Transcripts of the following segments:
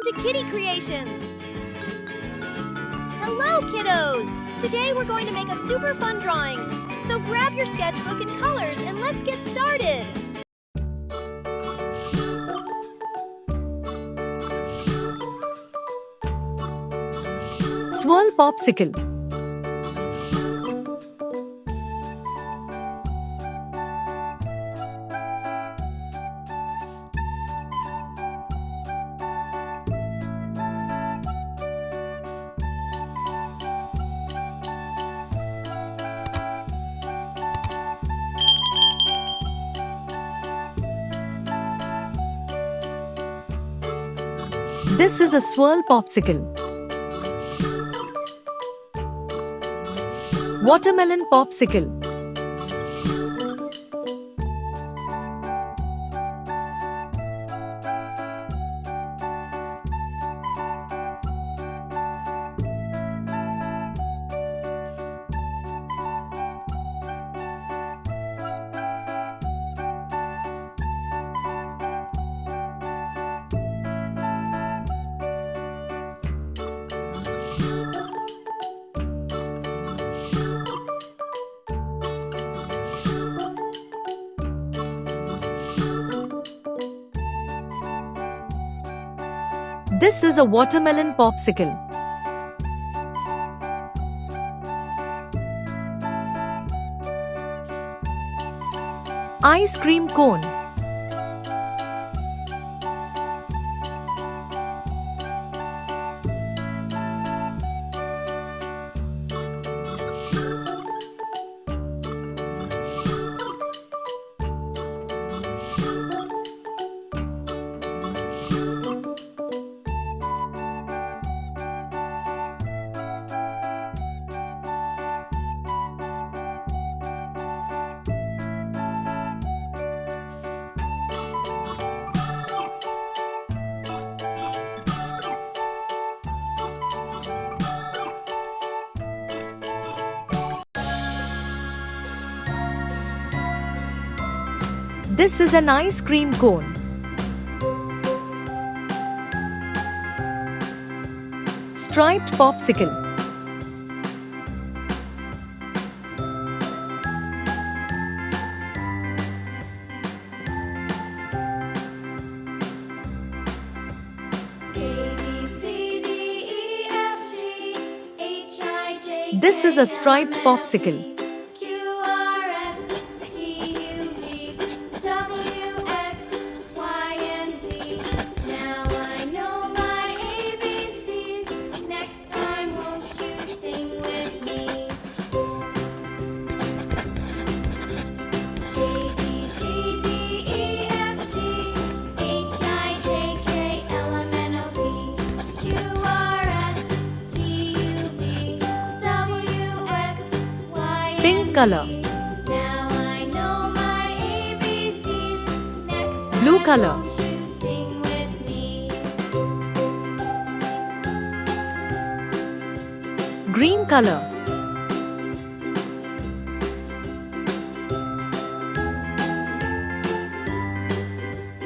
Welcome to Kiddy Creations! Hello, kiddos! Today we're going to make a super fun drawing. So grab your sketchbook and colors and let's get started! Swirl popsicle. This is a swirl popsicle. Watermelon popsicle. This is a watermelon popsicle. Ice cream cone. This is an ice cream cone. Striped popsicle. This is a striped popsicle. Pink color. Blue color. Green color.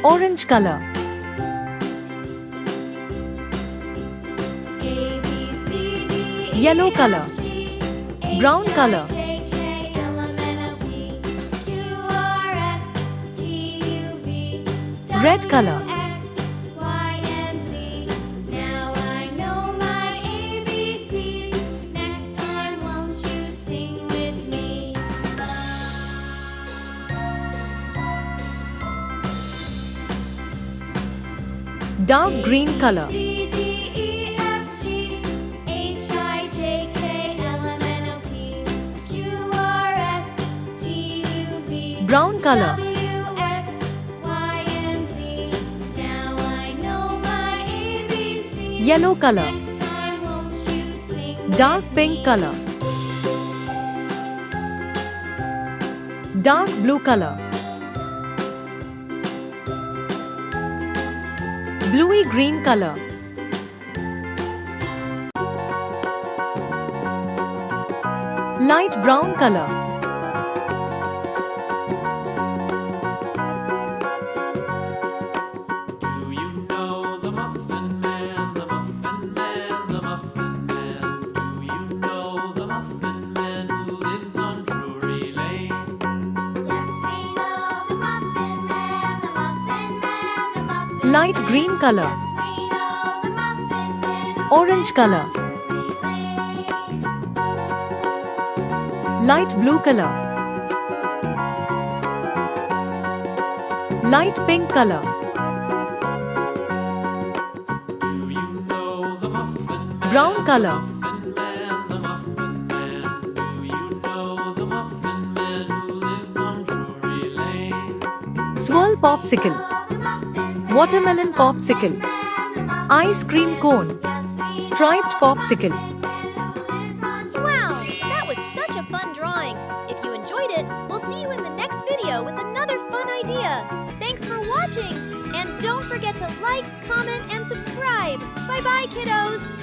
Orange color. Yellow color. Brown color. Red color. Dark green color. Brown color. Yellow color. Dark pink color. Dark blue color. Bluey green color. Light brown color. Do you know the Muffin Man? Light green color. Orange color. Light blue color. Light pink color. Brown color. Swirl popsicle. Watermelon popsicle. Ice cream cone. Striped popsicle. Wow, that was such a fun drawing. If you enjoyed it, we'll see you in the next video with another fun idea. Thanks for watching, and don't forget to like, comment, and subscribe. Bye-bye, kiddos!